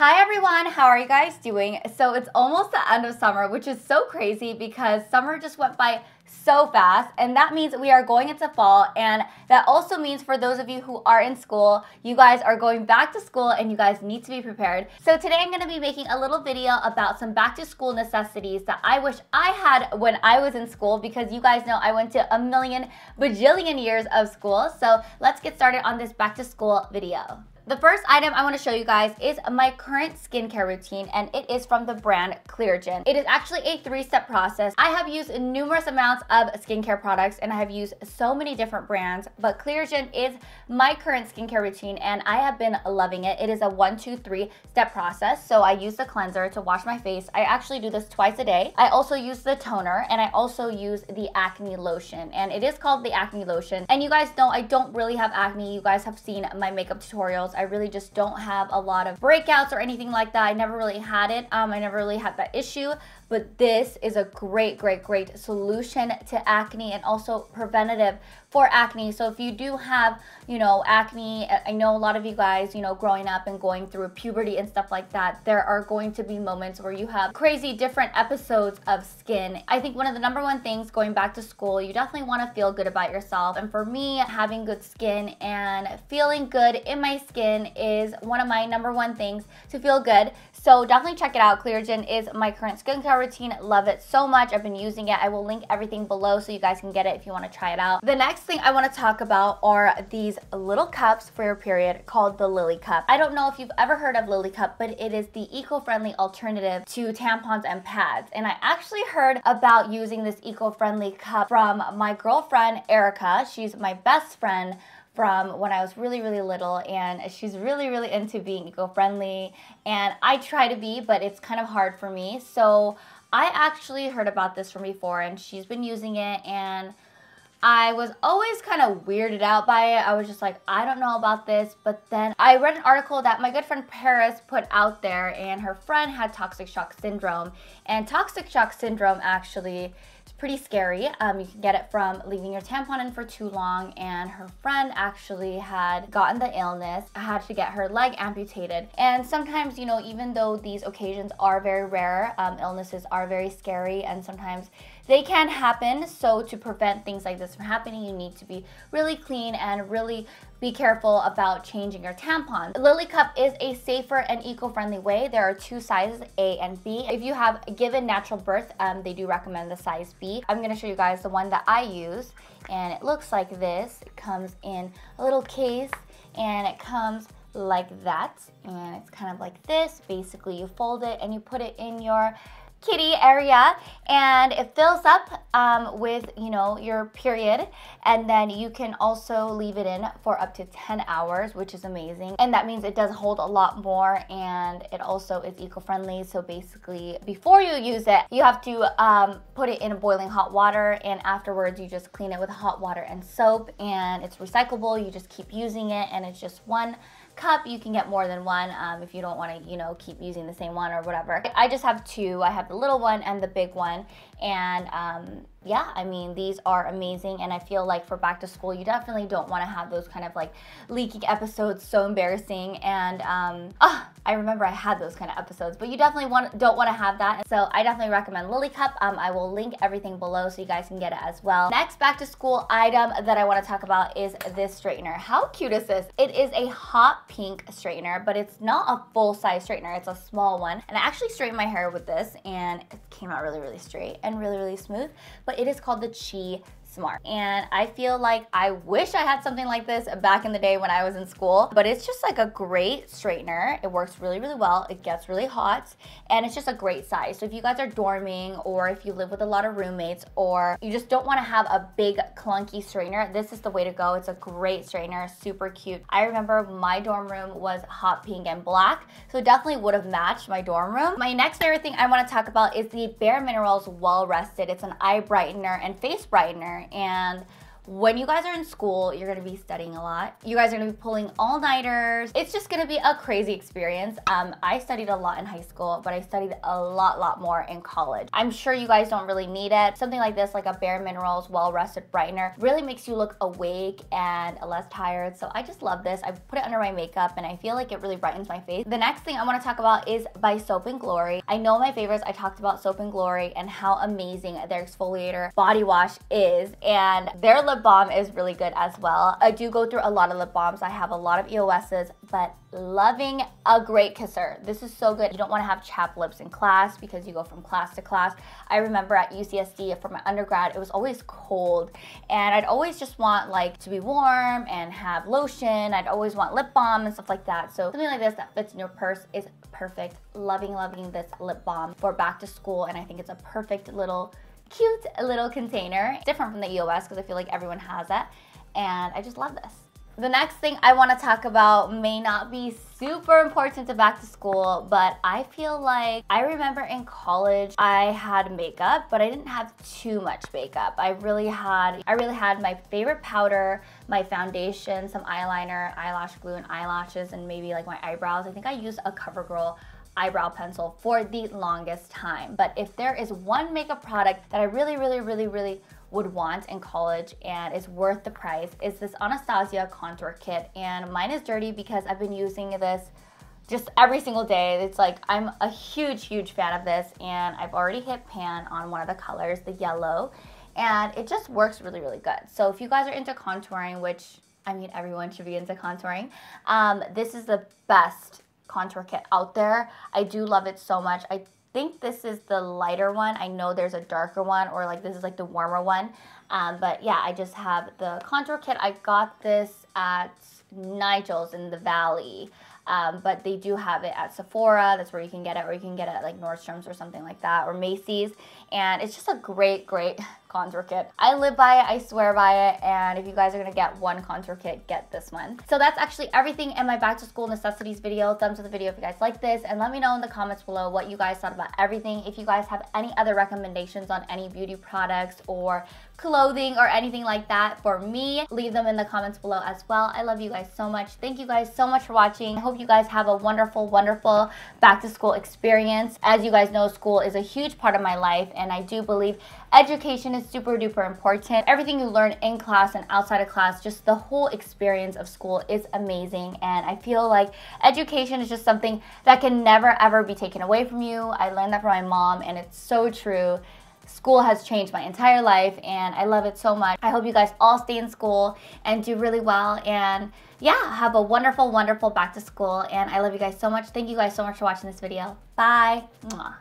Hi everyone, how are you guys doing? So it's almost the end of summer, which is so crazy because summer just went by so fast, and that means we are going into fall, and that also means for those of you who are in school, you guys are going back to school and you guys need to be prepared. So today I'm going to be making a little video about some back to school necessities that I wish I had when I was in school, because you guys know I went to a million bajillion years of school. So let's get started on this back to school video. The first item I want to show you guys is my current skincare routine, and it is from the brand Cleargen. It is actually a 3-step process. I have used numerous amounts of skincare products and I have used so many different brands, but Cleargen is my current skincare routine and I have been loving it. It is a 1, 2, 3-step process. So I use the cleanser to wash my face. I actually do this twice a day. I also use the toner and I also use the acne lotion, and it is called the acne lotion. And you guys know I don't really have acne. You guys have seen my makeup tutorials. I really just don't have a lot of breakouts or anything like that. I never really had it. I never really had that issue, but this is a great solution to acne and also preventative for acne. So if you do have, acne, I know a lot of you guys, growing up and going through puberty and stuff like that, there are going to be moments where you have crazy different episodes of skin. I think one of the #1 things going back to school, you definitely want to feel good about yourself. And for me, having good skin and feeling good in my skin is one of my #1 things to feel good. So definitely check it out. Cleargen is my current skincare routine. Love it so much. I've been using it. I will link everything below so you guys can get it if you want to try it out. The next thing I want to talk about are these little cups for your period called the Lily Cup. I don't know if you've ever heard of Lily Cup, but it is the eco-friendly alternative to tampons and pads. And I actually heard about using this eco-friendly cup from my girlfriend, Arika. She's my best friend from when I was really little, and she's really into being eco-friendly, and I try to be, but it's kind of hard for me. So I actually heard about this from before, and she's been using it, and I was always kind of weirded out by it. I was just like, I don't know about this. But then I read an article that my good friend Paris put out there, and her friend had toxic shock syndrome. And toxic shock syndrome actually is pretty scary. You can get it from leaving your tampon in for too long, and her friend actually had gotten the illness, had to get her leg amputated. And sometimes, even though these occasions are very rare, illnesses are very scary, and sometimes they can happen. So to prevent things like this from happening, you need to be really clean and really be careful about changing your tampons. Lily Cup is a safer and eco-friendly way. There are 2 sizes, A and B. If you have given natural birth, they do recommend the size B. I'm gonna show you guys the one that I use, and it looks like this. It comes in a little case, and it comes like that, and it's kind of like this. Basically, you fold it and you put it in your kitty area, and it fills up with your period, and then you can also leave it in for up to 10 hours, which is amazing. And that means it does hold a lot more, and it also is eco-friendly. So basically, before you use it, you have to put it in boiling hot water, and afterwards you just clean it with hot water and soap, and it's recyclable. You just keep using it, and it's just 1 cup. You can get more than 1 if you don't want to keep using the same one or whatever. I just have 2. I have the little one and the big one, and yeah, I mean, these are amazing, and I feel like for back to school, you definitely don't want to have those kind of like leaking episodes. So embarrassing. And I remember I had those kind of episodes, but you definitely don't want to have that. So I definitely recommend Lily Cup. I will link everything below so you guys can get it as well. Next back to school item that I want to talk about is this straightener. How cute is this? It is a hot pink straightener, but it's not a full-size straightener. It's a small one, and I actually straightened my hair with this, and it came out really straight and really smooth. But it is called the Chi Smart, and I feel like I wish I had something like this back in the day when I was in school. But it's just like a great straightener. It works really well. It gets really hot, and it's just a great size. So if you guys are dorming, or if you live with a lot of roommates, or you just don't want to have a big clunky straightener, this is the way to go. It's a great straightener, super cute. I remember my dorm room was hot pink and black, so it definitely would have matched my dorm room. My next favorite thing I want to talk about is the Bare Minerals Well Rested. It's an eye brightener and face brightener, and when you guys are in school, you're gonna be studying a lot. You guys are gonna be pulling all-nighters. It's just gonna be a crazy experience. I studied a lot in high school, but I studied a lot more in college. I'm sure you guys don't really need it. Something like this, like a Bare Minerals Well-Rested Brightener, really makes you look awake and less tired. So I just love this. I put it under my makeup and I feel like it really brightens my face. The next thing I wanna talk about is by Soap & Glory. I know my favorites. I talked about Soap & Glory and how amazing their exfoliator body wash is, and their lip balm is really good as well. I do go through a lot of lip balms. I have a lot of EOS's, but loving a great kisser. This is so good. You don't want to have chapped lips in class because you go from class to class. I remember at UCSD for my undergrad, it was always cold and I'd always just want like to be warm and have lotion. I'd always want lip balm and stuff like that. So something like this that fits in your purse is perfect. Loving this lip balm for back to school, and I think it's a perfect cute little container. Different from the EOS because I feel like everyone has it, and I just love this. The next thing I want to talk about may not be super important to back to school, but I feel like I remember in college I had makeup, but I didn't have too much makeup. I really had my favorite powder, my foundation, some eyeliner, eyelash glue, and eyelashes, and maybe like my eyebrows. I think I used a CoverGirl eyebrow pencil for the longest time. But if there is one makeup product that I really would want in college and is worth the price, is this Anastasia contour kit. And mine is dirty because I've been using this just every single day. It's like I'm a huge fan of this, and I've already hit pan on one of the colors, the yellow, and it just works really good. So if you guys are into contouring, which I mean everyone should be into contouring, this is the best contour kit out there. I do love it so much. I think this is the lighter one. I know there's a darker one, or like this is like the warmer one. But yeah, I just have the contour kit. I got this at Nigel's in the Valley. But they do have it at Sephora. That's where you can get it, or you can get it at like Nordstrom's or something like that, or Macy's. And it's just a great contour kit. I live by it, I swear by it, and if you guys are gonna get one contour kit, get this one. So that's actually everything in my back to school necessities video. Thumbs up the video if you guys like this, and let me know in the comments below what you guys thought about everything. If you guys have any other recommendations on any beauty products or clothing or anything like that for me, leave them in the comments below as well. I love you guys so much. Thank you guys so much for watching. I hope you guys have a wonderful back to school experience. As you guys know, school is a huge part of my life, and I do believe education is super duper important. Everything you learn in class and outside of class, just the whole experience of school is amazing, and I feel like education is just something that can never ever be taken away from you. I learned that from my mom, and it's so true. School has changed my entire life, and I love it so much. I hope you guys all stay in school and do really well, and yeah, have a wonderful back to school, and I love you guys so much. Thank you guys so much for watching this video. Bye. Mwah.